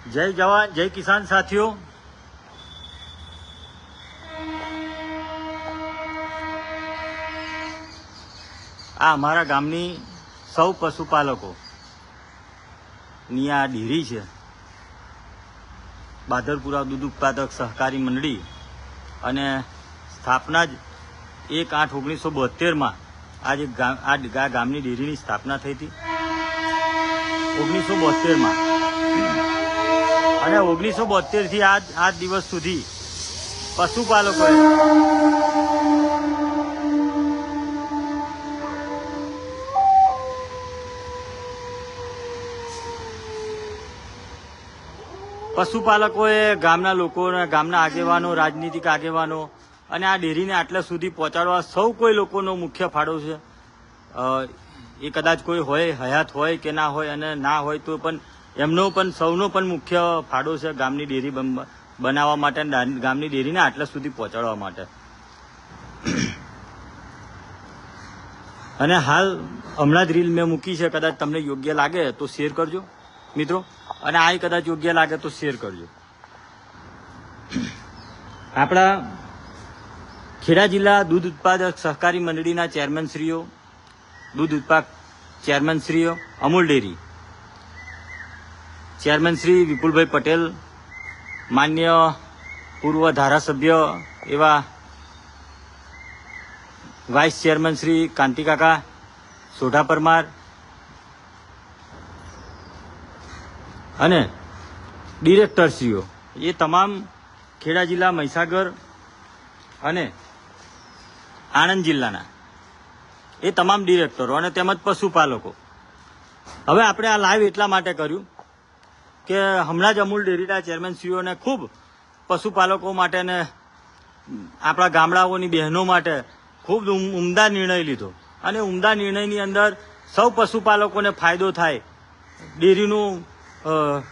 जय जवान जय किसान साथियों। आ अमारा गामनी सौ पशुपालको नी आ डेरी छे बादरपुरा दूध उत्पादक सहकारी मंडળી અને સ્થાપના જ 1/8/1972 માં आज ગામની ડેરીની સ્થાપના થઈ હતી 1972 માં અને 1972 થી આજ દિવસ સુધી પશુપાલકોએ ગામના લોકોને ગામના આગેવાનો રાજનીતિક આગેવાનો અને આ ડેરીને આટલા સુધી પહોંચાડવા સૌ કોઈ લોકોનો મુખ્ય ફાળો છે। એ કદાચ કોઈ હોય હયાત હોય કે ના હોય અને ના હોય તો પણ એમનો પણ સૌનો પણ મુખ્ય ફાળો છે ગામની ડેરી બનાવવા માટે ગામની ડેરીને આટલા સુધી પહોંચાડવા માટે। અને હાલ હમણાં જ રીલ મેં મૂકી છે, કદાચ તમને યોગ્ય લાગે તો શેર કરજો મિત્રો, અને આ કદાચ યોગ્ય લાગે તો શેર કરજો। આપણા ખેડા જિલ્લા દૂધ ઉત્પાદક સહકારી મંડળીના ચેરમેનશ્રીઓ, દૂધ ઉત્પાદક ચેરમેનશ્રીઓ, અમૂલ ડેરી ચેરમેન શ્રી વિપુલભાઈ પટેલ, માન્ય પૂર્વ ધારાસભ્ય એવા વાઇસ ચેરમેન શ્રી કાંતિકાકા સોઢા પરમાર અને ડિરેક્ટરશ્રીઓ, એ તમામ ખેડા જિલ્લા, મહીસાગર અને આણંદ જિલ્લાના એ તમામ ડિરેક્ટરો અને તેમજ પશુપાલકો। હવે આપણે આ લાઈવ એટલા માટે કર્યું કે હમણાં જ અમૂલ ડેરીના ચેરમેનશ્રીઓને ખૂબ પશુપાલકો માટે ને આપણા ગામડાઓની બહેનો માટે ખૂબ ઉમદા નિર્ણય લીધો અને ઉમદા નિર્ણયની અંદર સૌ પશુપાલકોને ફાયદો થાય, ડેરીનું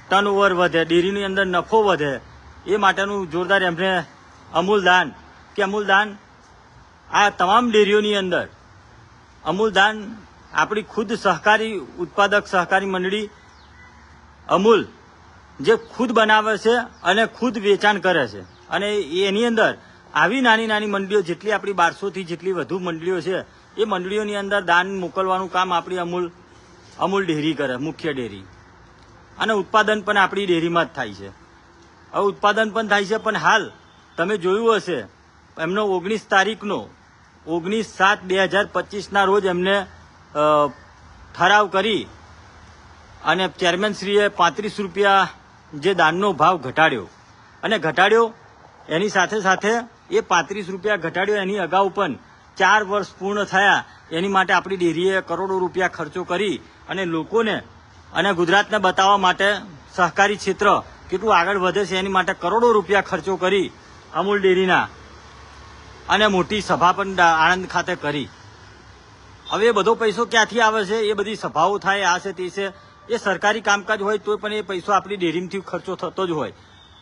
ટર્નઓવર વધે, ડેરીની અંદર નફો વધે, એ માટેનું જોરદાર એમને અમૂલદાન આ તમામ ડેરીઓની અંદર અમૂલદાન આપણી ખુદ સહકારી ઉત્પાદક સહકારી મંડળી અમૂલ જે ખુદ બનાવે છે અને ખુદ વેચાણ કરે છે, અને એની અંદર આવી નાની નાની મંડળીઓ જેટલી આપણી 1200થી જેટલી વધુ મંડળીઓ છે એ મંડળીઓની અંદર દાન મોકલવાનું કામ આપણી અમૂલ ડેરી કરે, મુખ્ય ડેરી, અને ઉત્પાદન પણ આપણી ડેરીમાં જ થાય છે। હવે ઉત્પાદન પણ થાય છે, પણ હાલ તમે જોયું હશે એમનો 19/7/2025ના રોજ એમને ઠરાવ કરી અને ચેરમેનશ્રીએ 35 રૂપિયા જે દાનનો ભાવ ઘટાડ્યો અને ઘટાડ્યો એની સાથે સાથે એ 35 રૂપિયા ઘટાડ્યો એની અગાઉ પણ 4 વર્ષ પૂર્ણ થયા એની માટે આપણી ડેરીએ કરોડો રૂપિયા ખર્ચો કરી અને લોકોને અને ગુજરાતને બતાવવા માટે સહકારી ક્ષેત્ર કેટલું આગળ વધે છે એની માટે કરોડો રૂપિયા ખર્ચો કરી અમૂલ ડેરીના, અને મોટી સભા પણ આણંદ ખાતે કરી। હવે એ બધો પૈસો ક્યાંથી આવે છે? એ બધી સભાઓ થાય, આ છે તે છે, એ સરકારી કામકાજ હોય તો પણ એ પૈસો આપણી ડેરીમાંથી ખર્ચો થતો જ હોય।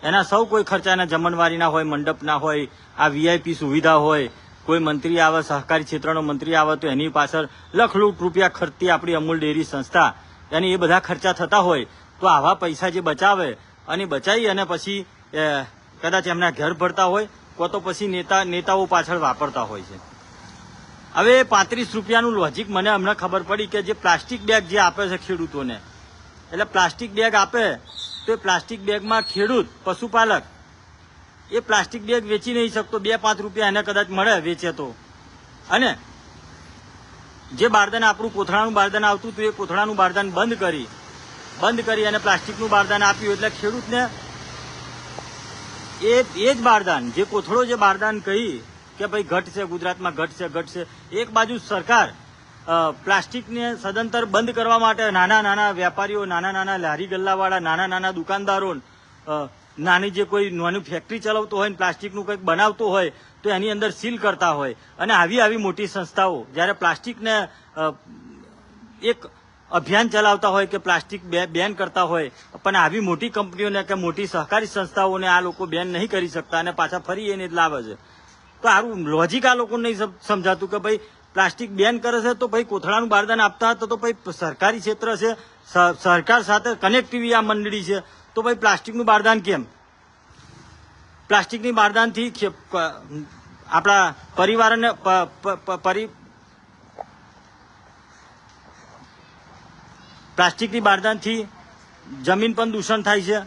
એના સૌ કોઈ ખર્ચાના જમણવારીના હોય, મંડપના હોય, આ વીઆઈપી સુવિધા હોય, કોઈ મંત્રી આવે, સહકારી ક્ષેત્રનો મંત્રી આવે તો એની પાછળ લખ રૂપિયા ખર્ચતી આપણી અમૂલ ડેરી સંસ્થા, અને એ બધા ખર્ચા થતા હોય તો આવા પૈસા જે બચાવે અને બચાવી અને પછી કદાચ એમના ઘર ભરતા હોય કો તો પછી નેતાઓ પાછળ વાપરતા હોય છે। હવે 35 રૂપિયાનું લોજિક મને હમણાં ખબર પડી કે જે પ્લાસ્ટિક બેગ જે આપે છે ખેડૂતોને, એટલે પ્લાસ્ટિક બેગ આપે તો એ પ્લાસ્ટિક બેગમાં ખેડૂત પશુપાલક એ પ્લાસ્ટિક બેગ વેચી નહીં શકતો, 2-5 રૂપિયા એને કદાચ મળે વેચે તો, અને જે બારદાન આપણું કોથળાનું બારદાન આવતું હતું એ કોથળાનું બારદાન બંધ કરી અને પ્લાસ્ટિકનું બારદાન આપ્યું, એટલે ખેડૂતને એ જ બારદાન, જે કોથળો જે બારદાન કહી કે ભાઈ ઘટ છે, ગુજરાતમાં ઘટ છે, એક બાજુ સરકાર પ્લાસ્ટિકને સદંતર બંધ કરવા માટે નાના નાના વેપારીઓ, નાના નાના લારી ગલ્લાવાળા, નાના નાના દુકાનદારો, નાની જે કોઈ નાની ફેક્ટરી ચલાવતો હોય ને પ્લાસ્ટિકનું કંઈક બનાવતો હોય તો એની અંદર સીલ કરતા હોય, અને આવી મોટી સંસ્થાઓ જ્યારે પ્લાસ્ટિકને એક અભિયાન ચલાવતા હોય કે પ્લાસ્ટિક બેન કરતા હોય, પણ આવી મોટી કંપનીઓને કે મોટી સહકારી સંસ્થાઓને આ લોકો બેન નહીં કરી શકતા અને પાછા ફરી એને જ લાવે છે। તો આવું લોજિક આ લોકોને નહીં સમજાતું કે ભાઈ પ્લાસ્ટિક બેન કરે છે તો ભાઈ કોથળાનું બારદાન આપતા હતા તો ભાઈ સરકારી ક્ષેત્ર છે, સરકાર સાથે કનેક્ટિવિટી આ મંડળી છે તો ભાઈ પ્લાસ્ટિકનું બારદાન કેમ? પ્લાસ્ટિકની બારદાનથી આપણા પરિવારને પ્લાસ્ટિકની બારદાનથી જમીન પણ દૂષણ થાય છે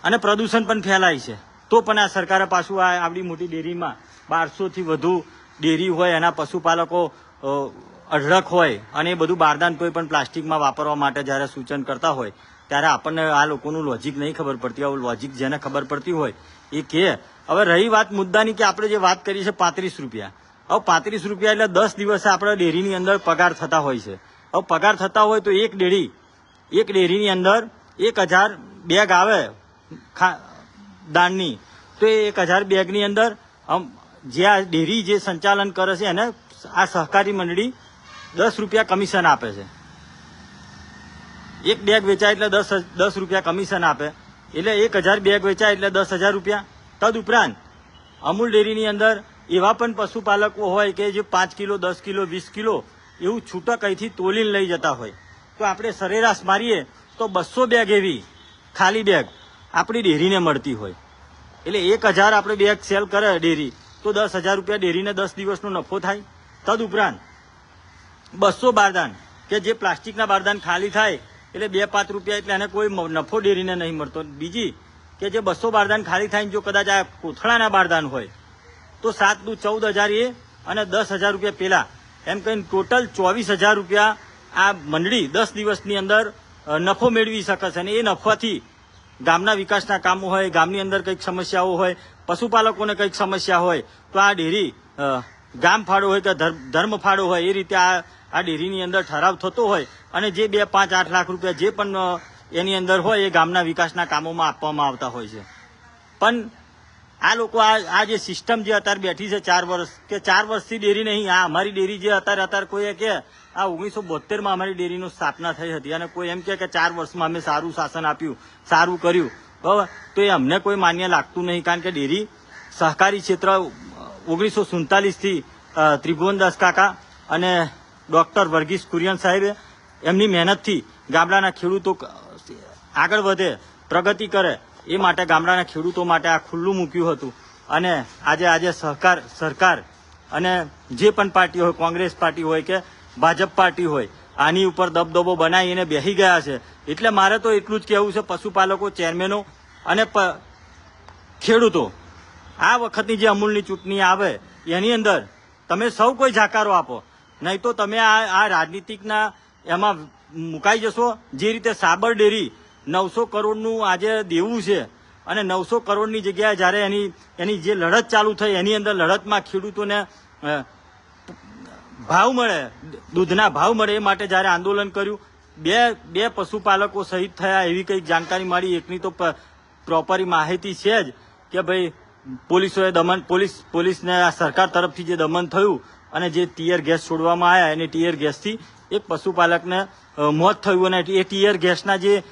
અને પ્રદૂષણ પણ ફેલાય છે. તો પણ આ સરકારે પાછું આ આવડી મોટી ડેરીમાં 1200થી વધુ ડેરી હોય, એના પશુપાલકો અઢળક હોય અને એ બધું બારદાન કોઈ પણ પ્લાસ્ટિકમાં વાપરવા માટે જ્યારે સૂચન કરતા હોય ત્યારે આપણને આ લોકોનું લોજિક નહીં ખબર પડતી. આવું લોજિક જેને ખબર પડતી હોય એ કે. હવે રહી વાત મુદ્દાની કે આપણે જે વાત કરી છે 35 રૂપિયા, હવે 35 રૂપિયા એટલે 10 દિવસે આપણે ડેરીની અંદર પગાર થતા હોય છે. હવે પગાર થતા હોય તો એક ડેરીની અંદર 1000 બેગ આવે દાણની, તો એ 1000 બેગની અંદર જે આ ડેરી જે સંચાલન કરે છે એને આ સહકારી મંડળી 10 રૂપિયા કમિશન આપે છે. એક બેગ વેચાય એટલે 10 રૂપિયા કમિશન આપે, એટલે 1000 બેગ વેચાય એટલે 10,000 રૂપિયા. તદુપરાંત અમૂલ ડેરીની અંદર એવા પણ પશુપાલકો હોય કે જે 5 કિલો 10 કિલો 20 કિલો એવું છૂટક અહીંથી તોલીને લઈ જતા હોય, તો આપણે સરેરાશ મારીએ તો 200 બેગ એવી ખાલી બેગ આપણી ડેરીને મળતી હોય. એટલે 1000 આપણે બેગ સેલ કરે ડેરી તો 10,000 રૂપિયા ડેરીને 10 દિવસનો નફો થાય. તદુપરાંત 200 બારદાન કે જે પ્લાસ્ટિકના બારદાન ખાલી થાય એટલે 2-5 રૂપિયા, એટલે એને કોઈ નફો ડેરીને નહીં મળતો. બીજી કે જે 200 બારદાન ખાલી થાય જો કદાચ આ કોથળાના બારદાન હોય તો 7 દુ 14,000 એ અને 10,000 રૂપિયા પેલા, એમ કહીને ટોટલ 24,000 રૂપિયા આ મંડળી 10 દિવસની અંદર નફો મેળવી શકે છે. અને એ નફાથી ગામના વિકાસના કામો હોય, ગામની અંદર કંઈક સમસ્યાઓ હોય, પશુપાલકોને કંઈક સમસ્યા હોય તો આ ડેરી ગામ ફાળો હોય કે ધર્મ ફાળો હોય એ રીતે આ ડેરીની અંદર ઠરાવ થતો હોય અને જે 2, 5, 8 લાખ રૂપિયા જે પણ એની અંદર હોય એ ગામના વિકાસના કામોમાં આપવામાં આવતા હોય છે. પણ આ લોકો આ જે સિસ્ટમ જે અત્યારે બેઠી છે 4 વર્ષ કે 4 વર્ષથી ડેરી નહીં, આ અમારી ડેરી જે અત્યારે કોઈ કે આ 1972માં અમારી ડેરીની સ્થાપના થઈ હતી અને કોઈ એમ કે 4 વર્ષમાં અમે સારું શાસન આપ્યું, સારું કર્યું, બરાબર, તો એ અમને કોઈ માન્ય લાગતું નહીં. કારણ કે ડેરી સહકારી ક્ષેત્ર 1947થી ત્રિભુવનદાસ કાકા અને ડૉક્ટર વર્ગીસ કુરિયન સાહેબે એમની મહેનતથી ગામડાના ખેડૂતો આગળ વધે, પ્રગતિ કરે એ માટે ગામડાના ખેડૂતો માટે આ ખુલ્લું મૂક્યું હતું. અને આજે સરકાર અને જે પણ પાર્ટી હોય, કોંગ્રેસ પાર્ટી હોય કે ભાજપ પાર્ટી હોય, આની ઉપર દબદબો બનાવીને બેસી ગયા છે. એટલે મારે તો એટલું જ કહેવું છે, પશુપાલકો, ચેરમેનો અને ખેડૂતો, આ વખતની જે અમૂલની ચૂંટણી આવે એની અંદર તમે સૌ કોઈ જાકારો આપો, નહીં તો તમે આ રાજનીતિકના એમાં મુકાઈ જશો. જે રીતે સાબર ડેરી 900 કરોડનું આજે દેવું છે અને 900 કરોડની જગ્યાએ જ્યારે એની જે લડત ચાલુ થઈ એની અંદર લડતમાં ખેડૂતોને ભાવ મળે, દૂધના ભાવ મળે એ માટે જ્યારે આંદોલન કર્યું, બે પશુપાલકો શહીદ થયા એવી કંઈક જાણકારી મળી. એકની તો પ્રોપરી માહિતી છે જ કે ભાઈ પોલીસને આ સરકાર તરફથી જે દમન થયું અને જે ટીયર ગેસ છોડવામાં આવ્યા અને ટીયર ગેસથી એક પશુપાલકને મોત થયું. અને એ ટીયર ગેસના જે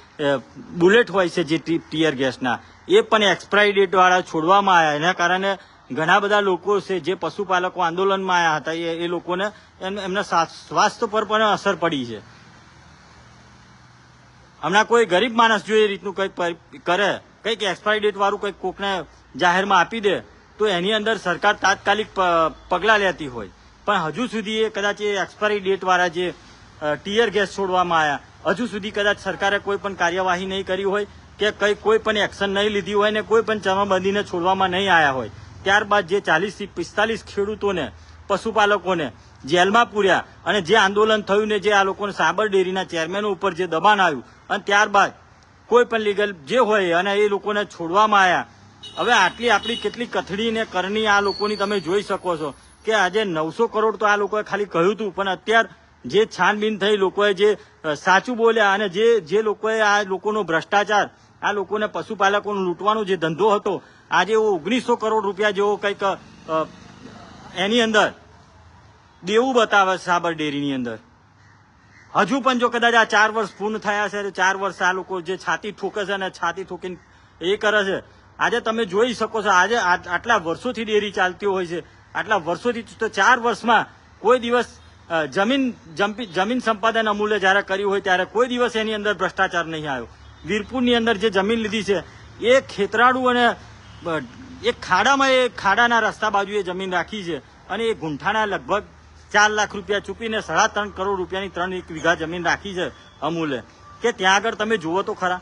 બુલેટ હોય છે, જે ટીયર ગેસના, એ પણ એક્સપાયરી ડેટ વાળા છોડવામાં આવ્યા. એના કારણે ઘણા બધા લોકો છે જે પશુપાલકો આંદોલનમાં આવ્યા હતા એ લોકોને એમના સ્વાસ્થ્ય પર પણ અસર પડી છે. હમણાં કોઈ ગરીબ માણસ જો એ રીતનું કંઈક કરે, કંઈક એક્સપાયરી ડેટ વાળું કંઈક કોકને જાહેરમાં આપી દે તો એની અંદર સરકાર તાત્કાલિક પગલાં લેતી હોય. પણ હજુ સુધી એ કદાચ એ એક્સપાયરી ડેટ વાળા જે ટીયર ગેસ છોડવામાં આવ્યા હજુ સુધી કદાચ સરકારે કોઈ પણ કાર્યવાહી નહીં કરી હોય કે કોઈ પણ એક્શન નહીં લીધી હોય ને કોઈ પણ જમાબંધીને છોડવામાં નહીં આવ્યા હોય. ત્યારબાદ જે 40થી 45 ખેડૂતોને, પશુપાલકોને જેલમાં પૂર્યા અને જે આંદોલન થયું ને જે આ લોકોને સાબર ડેરીના ચેરમેનો ઉપર જે દબાણ આવ્યું અને ત્યારબાદ કોઈ પણ લીગલ જે હોય અને એ લોકોને છોડવામાં આવ્યા. હવે આટલી આપણી કેટલી કથળી ને કરણી આ લોકોની તમે જોઈ શકો છો કે આજે 900 કરોડ તો આ લોકોએ ખાલી કહ્યું હતું, પણ અત્યારે જે છાનબીન થઈ, લોકોએ જે સાચું બોલ્યા અને જે લોકોએ આ લોકોનો ભ્રષ્ટાચાર, આ લોકોને પશુપાલકોને લૂંટવાનો જે ધંધો હતો, આજે 1900 કરોડ રૂપિયા જેવો કંઈક એની અંદર દેવું બતાવે સાબર ડેરીની અંદર. હજુ પણ જો કદાચ આ 4 વર્ષ પૂર્ણ થયા છે, 4 વર્ષ આ લોકો જે છાતી ઠોકે છે અને છાતી ઠોકીને એ કરે છે. આજે તમે જોઈ શકો છો, આજે આટલા વર્ષોથી ડેરી ચાલતી હોય છે, આટલા વર્ષોથી, તો 4 વર્ષમાં કોઈ દિવસ જમીન સંપાદન અમૂલે જ્યારે કર્યું હોય ત્યારે કોઈ દિવસ એની અંદર ભ્રષ્ટાચાર નહીં આવ્યો. વીરપુરની અંદર જે જમીન લીધી છે એ ખેતરાળું અને એક ખાડામાં એ ખાડાના રસ્તા બાજુ એ જમીન રાખી છે અને એ ગુંઠાના લગભગ 4 લાખ રૂપિયા ચૂકવીને 3.5 કરોડ રૂપિયાની 3 વીઘા જમીન રાખી છે અમૂલે, કે ત્યાં આગળ તમે જુઓ તો ખરા.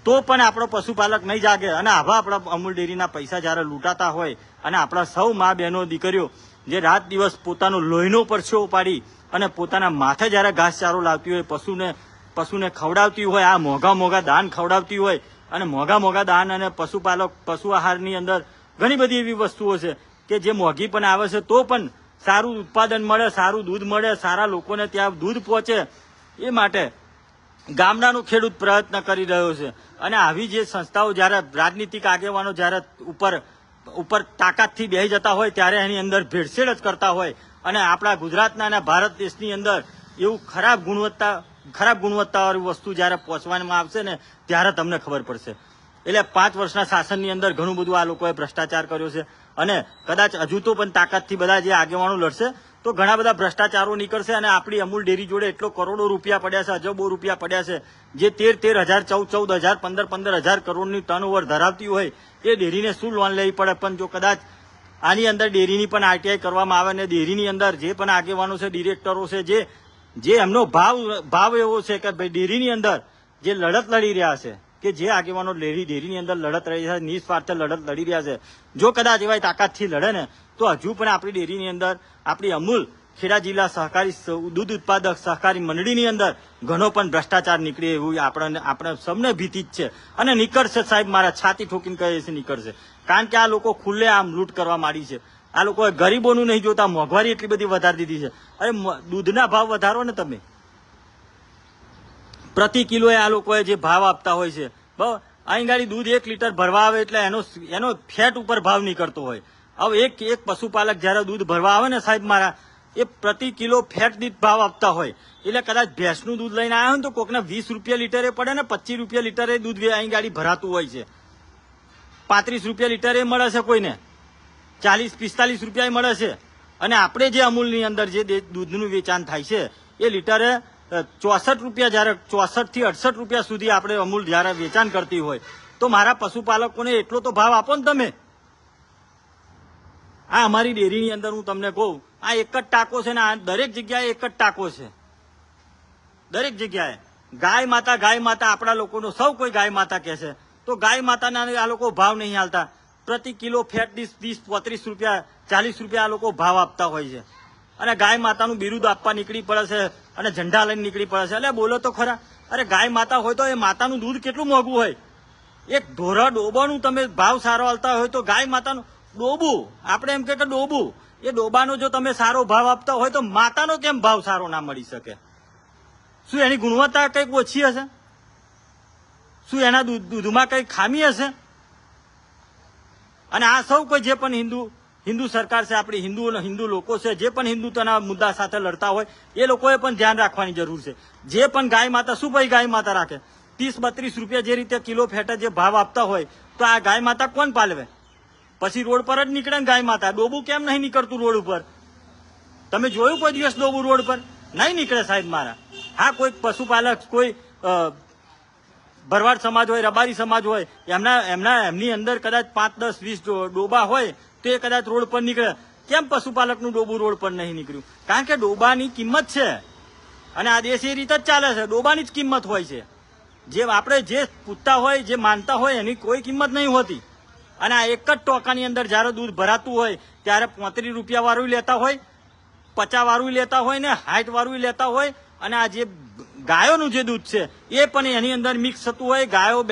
તો પણ આપણો પશુપાલક નહીં જાગે અને આવા આપણા અમૂલ ડેરીના પૈસા જ્યારે લૂંટાતા હોય અને આપણા સૌ મા બહેનો દીકરીઓ જે રાત દિવસ પોતાનો લોહીનો પરસેવો પાડી અને પોતાના માથે જ્યારે ઘાસચારો લાવતી હોય, પશુને ખવડાવતી હોય, આ મોંઘા દાન ખવડાવતી હોય અને મોંઘા દાન અને પશુ આહારની અંદર ઘણી બધી એવી વસ્તુઓ છે કે જે મોંઘી પણ આવે છે તો પણ સારું ઉત્પાદન મળે, સારું દૂધ મળે, સારા લોકોને ત્યાં દૂધ પહોંચે, એ માટે ગામડાનો ખેડૂત પ્રયત્ન કરી રહ્યો છે. અને આવી જે સંસ્થાઓ જ્યારે રાજનીતિક આગેવાનો જ્યારે ઉપર તાકાતથી બેસી જતા હોય ત્યારે એની અંદર ભેળસેળ જ કરતા હોય અને આપણા ગુજરાતના અને ભારત દેશની અંદર એવું ખરાબ ગુણવત્તાવાળી વસ્તુ જ્યારે પહોંચવામાં આવશે ને ત્યારે તમને ખબર પડશે. એટલે 5 વર્ષના શાસનની અંદર ઘણું બધું આ લોકોએ ભ્રષ્ટાચાર કર્યો છે અને કદાચ હજુ તો પણ તાકાતથી બધા જે આગેવાનો લડશે તો ઘણા બધા ભ્રષ્ટાચારો નીકળશે અને આપણી અમૂલ ડેરી જોડે એટલો કરોડો રૂપિયા પડ્યા છે, અજબો રૂપિયા પડ્યા છે, જે 13,000, 14,000, 15,000 કરોડની ટર્નઓવર ધરાવતી હોય એ ડેરીને શું લોન લેવી પડે. પણ જો કદાચ આની અંદર ડેરીની પણ આરટીઆઈ કરવામાં આવે ને ડેરીની અંદર જે પણ આગેવાનો છે, ડિરેક્ટરો છે, જે એમનો ભાવ એવો છે કે ભાઈ ડેરીની અંદર જે લડત લડી રહ્યા છે, કે જે આગેવાનો ડેરીની અંદર લડત લડી રહ્યા છે, નિસ્વાર્થ લડત લડી રહ્યા છે, જો કદાચ એવા તાકાતથી લડે ને તો હજુ પણ આપણી ડેરીની અંદર આપણી અમૂલ ખેડા જિલ્લા સહકારી દૂધ ઉત્પાદક સહકારી મંડળીની અંદર ઘણો પણ ભ્રષ્ટાચાર નીકળે એવું આપણે સૌને ભીતિ જ છે અને નીકળશે સાહેબ. મારા છાતી ઠોકીને કહે છે નીકળશે, કારણ કે આ લોકો ખુલ્લે આમ લૂંટ કરવા માંડી છે. આ લોકોએ ગરીબોનું નહીં જોતા, મોંઘવારી એટલી બધી વધારી દીધી છે. અરે દૂધના ભાવ વધારો ને તમે, પ્રતિ કિલોએ આ લોકોએ જે ભાવ આપતા હોય છે, અહીં ગાડી દૂધ 1 લીટર ભરવા આવે એટલે એનો ફેટ ઉપર ભાવ નીકળતો હોય. હવે એક પશુપાલક જયારે દૂધ ભરવા આવે ને સાહેબ મારા, એ પ્રતિ કિલો ફેટ દીઠ ભાવ આપતા હોય. એટલે કદાચ ભેંસનું દૂધ લઈને આવ્યો ને તો કોકને 20 રૂપિયા લીટરે પડે ને 25 રૂપિયા લીટરે દૂધ અહીં ગાડી ભરાતું હોય છે. 35 રૂપિયા લીટરે મળે છે, કોઈને 40-45 રૂપિયા મળે છે. અને આપણે જે અમૂલની અંદર જે દૂધનું વેચાણ થાય છે એ લીટરે 64 રૂપિયા, જયારે 64 થી 68 રૂપિયા સુધી આપણે અમૂલ જયારે વેચાણ કરતી હોય તો મારા પશુપાલકોને એટલો તો ભાવ આપો ને તમે. આ અમારી ડેરીની અંદર હું તમને કહું, આ એક જ ટાંકો છે ને આ દરેક જગ્યાએ એક જ ટાંકો છે. દરેક જગ્યાએ ગાય માતા આપણા લોકોનો સૌ કોઈ ગાય માતા કહે છે, તો ગાય માતાના આ લોકો ભાવ નહીં હાલતા. પ્રતિ કિલો ફેટ 30-35 રૂપિયા, 40 રૂપિયા આ લોકો ભાવ આપતા હોય છે. અને ગાય માતાનું બિરુદ આપવા નીકળી પડે છે અને ઝંડા લઈને નીકળી પડે છે. એટલે બોલો તો ખરા, અરે ગાય માતા હોય તો એ માતાનું દૂધ કેટલું મોંઘું હોય. એક ઢોરા ડોબાનું તમે ભાવ સારો હાલતા હોય તો ગાય માતાનું ડોબું, આપણે એમ કે ડોબું, એ ડોબાનો જો તમે સારો ભાવ આપતા હોય તો માતાનો કેમ ભાવ સારો ના મળી શકે? શું એની ગુણવત્તા કંઈક ઓછી હશે? શું એના દૂધમાં કંઈક ખામી હશે? અને આ સૌ કોઈ જે પણ હિન્દુ સરકાર છે, આપણી હિન્દુ લોકો છે, જે પણ હિન્દુત્વના મુદ્દા સાથે લડતા હોય એ લોકોએ પણ ધ્યાન રાખવાની જરૂર છે. જે પણ ગાય માતા, શું ભાઈ ગાય માતા રાખે 30-32 રૂપિયા જે રીતે કિલો ફેટે જે ભાવ આપતા હોય તો આ ગાય માતા કોણ પાલવે? પછી રોડ પર જ નીકળે ને ગાય માતા. ડોબું કેમ નહીં નીકળતું રોડ ઉપર? તમે જોયું કોઈ દિવસ ડોબું રોડ પર? નહીં નીકળે સાહેબ મારા. હા, કોઈ પશુપાલક, કોઈ ભરવાડ સમાજ હોય, રબારી સમાજ હોય, એમની અંદર કદાચ 5-10-20 ડોબા હોય તો એ કદાચ રોડ પર નીકળે. કેમ પશુપાલકનું ડોબું રોડ પર નહીં નીકળ્યું? કારણ કે ડોબાની કિંમત છે અને આ દેશ એ રીતે જ ચાલે છે. ડોબાની જ કિંમત હોય છે. જે આપણે જે પૂછતા હોય, જે માનતા હોય એની કોઈ કિંમત નહીં હોતી. અને આ એક જ ટોકાની અંદર જયારે દૂધ ભરાતું હોય ત્યારે 35 રૂપિયા વાળું લેતા હોય, 50 વાળું લેતા હોય ને 60 વાળું લેતા હોય. અને આ જે ગાયોનું જે દૂધ છે એ પણ એની અંદર મિક્સ થતું હોય. ગાયો,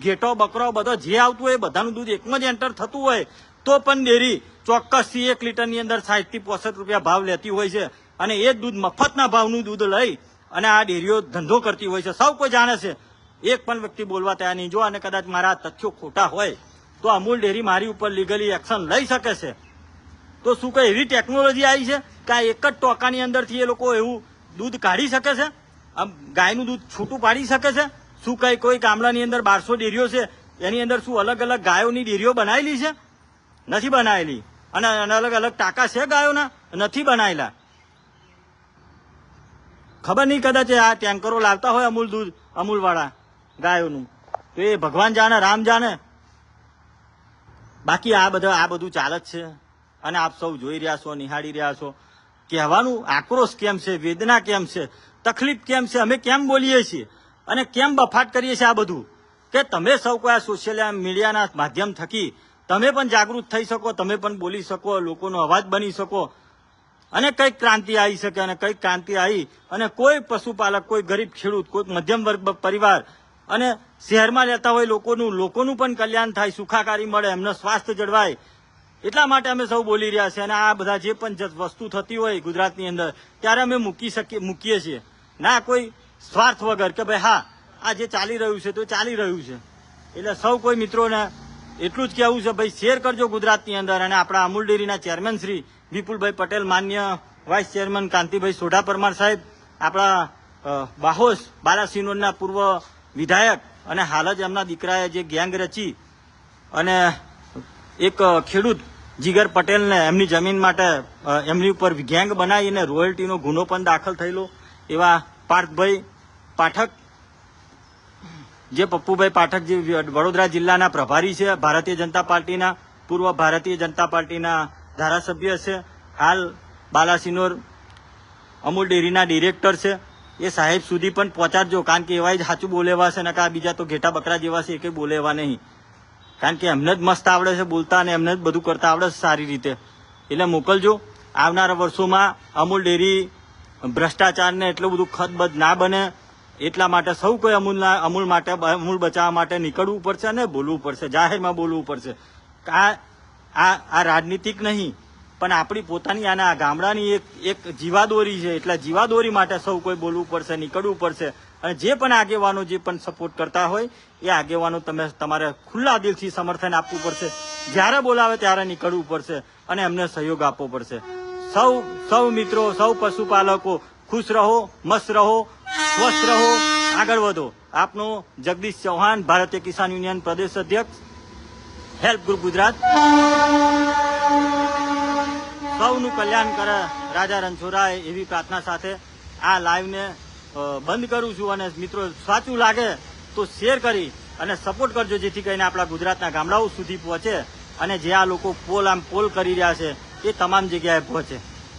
ઘેટો, બકરો બધો જે આવતું હોય બધાનું દૂધ એકમાં જ એન્ટર થતું હોય તો પણ ડેરી ચોક્કસથી 1 લીટરની અંદર 60 થી 65 રૂપિયા ભાવ લેતી હોય છે. અને એ જ દૂધ, મફતના ભાવનું દૂધ લઈ અને આ ડેરીઓ ધંધો કરતી હોય છે. સૌ કોઈ જાણે છે, એક પણ વ્યક્તિ બોલવા તૈયાર નહીં. જો અને કદાચ મારા તથ્યો ખોટા હોય તો અમૂલ ડેરી મારી ઉપર લીગલી એક્શન લઈ શકે છે. તો શું કઈ એવી ટેકનોલોજી આવી છે કે આ એક જ ટોકાની અંદરથી એ લોકો એવું દૂધ કાઢી શકે છે? આમ ગાયનું દૂધ છૂટું પાડી શકે છે? શું કઈ કોઈ ગામડાની અંદર 1200 ડેરીઓ છે એની અંદર શું અલગ અલગ ગાયોની ડેરીઓ બનાવેલી છે? નથી બનાવેલી. અને અલગ અલગ ટાંકા છે ગાયોના? નથી બનાવેલા. ખબર નહીં, કદાચ આ ટેન્કરો લાવતા હોય અમૂલ વાળા ગાયોનું તો એ ભગવાન જાણે, રામ જાણે. બાકી આ બધું ચાલે જ છે અને આપ સૌ જોઈ રહ્યા છો, નિહાળી રહ્યા છો. કહેવાનું આક્રોશ કેમ છે, વેદના કેમ છે, તકલીફ કેમ છે, અમે કેમ બોલીએ છીએ અને કેમ બફાટ કરીએ છીએ, આ બધું કે તમે સૌ કોઈ આ સોશિયલ મીડિયાના માધ્યમ થકી તમે પણ જાગૃત થઈ શકો, તમે પણ બોલી શકો, લોકોનો અવાજ બની શકો અને કંઈક ક્રાંતિ આવી શકે. અને કંઈક ક્રાંતિ આવી અને કોઈ પશુપાલક, કોઈ ગરીબ ખેડૂત, કોઈ મધ્યમ વર્ગ પરિવાર અને શહેરમાં રહેતા હોય લોકોનું પણ કલ્યાણ થાય, સુખાકારી મળે, એમનું સ્વાસ્થ્ય જળવાય. એટલા માટે અમે સૌ બોલી રહ્યા છીએ. અને આ બધા જે પણ વસ્તુ થતી હોય ગુજરાતની અંદર ત્યારે અમે મૂકીએ છીએ, ના કોઈ સ્વાર્થ વગર કે ભાઈ હા આ જે ચાલી રહ્યું છે તો ચાલી રહ્યું છે. એટલે સૌ કોઈ મિત્રોને એટલું જ કહેવું છે, ભાઈ શેર કરજો ગુજરાતની અંદર. અને આપણા અમૂલ ડેરીના ચેરમેન શ્રી વિપુલભાઈ પટેલ, માન્ય વાઇસ ચેરમેન કાંતિભાઈ સોઢા પરમાર સાહેબ, આપણા બાહોશ બાલાસિનોરના પૂર્વ વિધાયક અને હાલ જ એમના દીકરાએ જે ગેંગ રચી અને એક ખેડૂત જીગર પટેલને એમની જમીન માટે એમની ઉપર ગેંગ બનાવીને રોયલ્ટીનો ગુનો પણ દાખલ થયેલો એવા પાર્થભાઈ પાઠક, જે પપ્પુભાઈ પાઠક, જે વડોદરા જિલ્લાના પ્રભારી છે ભારતીય જનતા પાર્ટીના, પૂર્વ ભારતીય જનતા પાર્ટીના ધારાસભ્ય છે, હાલ બાલાસિનોર અમૂલ ડેરીના ડિરેક્ટર છે. એ સાહેબ સુધી પણ પહોંચાડજો, કારણ કે એવા જ સાચું બોલેવા છે, નકા બીજા તો ઘેટા બકરા જેવા છે, એ કંઈ બોલેવા નહીં. કારણ કે એમને જ મસ્ત આવડે છે બોલતા અને એમને જ બધું કરતા આવડે છે સારી રીતે. એટલે મોકલજો. આવનારા વર્ષોમાં અમૂલ ડેરી ભ્રષ્ટાચારને એટલું બધું ખતબદ ના બને એટલા માટે સૌ કોઈ અમૂલ બચાવવા માટે નીકળવું પડશે અને બોલવું પડશે, જાહેરમાં બોલવું પડશે. આ રાજનીતિક નહીં પણ આપણી પોતાની આના ગામડાની એક જીવાદોરી છે. એટલે જીવાદોરી માટે સૌ કોઈ બોલવું પડશે, નીકળવું પડશે. અને જે પણ આગેવાનો જે પણ સપોર્ટ કરતા હોય એ આગેવાનો તમારે ખુલ્લા દિલથી સમર્થન આપવું પડશે. જ્યારે બોલાવે ત્યારે નીકળવું પડશે અને એમને સહયોગ આપવો પડશે. સૌ મિત્રો, સૌ પશુપાલકો ખુશ રહો, મસ્ત રહો, સ્વસ્થ રહો, આગળ વધો. આપનો જગદીશ ચૌહાણ, ભારતીય કિસાન યુનિયન પ્રદેશ અધ્યક્ષ, હેલ્પ ગ્રુપ ગુજરાત. સૌનું કલ્યાણ કરે રાજા રણછોડરાય એવી પ્રાર્થના સાથે આ લાઈવને બંધ કરું છું. અને મિત્રો સાચું લાગે તો શેર કરી અને સપોર્ટ કરજો, જેથી કરીને આપણા ગુજરાતના ગામડાઓ સુધી પહોંચે અને જે આ લોકો પોલ કરી રહ્યા છે એ તમામ જગ્યાએ પહોંચે.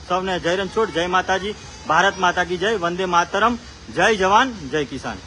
સૌને જય રણછોડ, જય માતાજી, ભારત માતા કી જય, વંદે માતરમ, જય જવાન, જય કિસાન.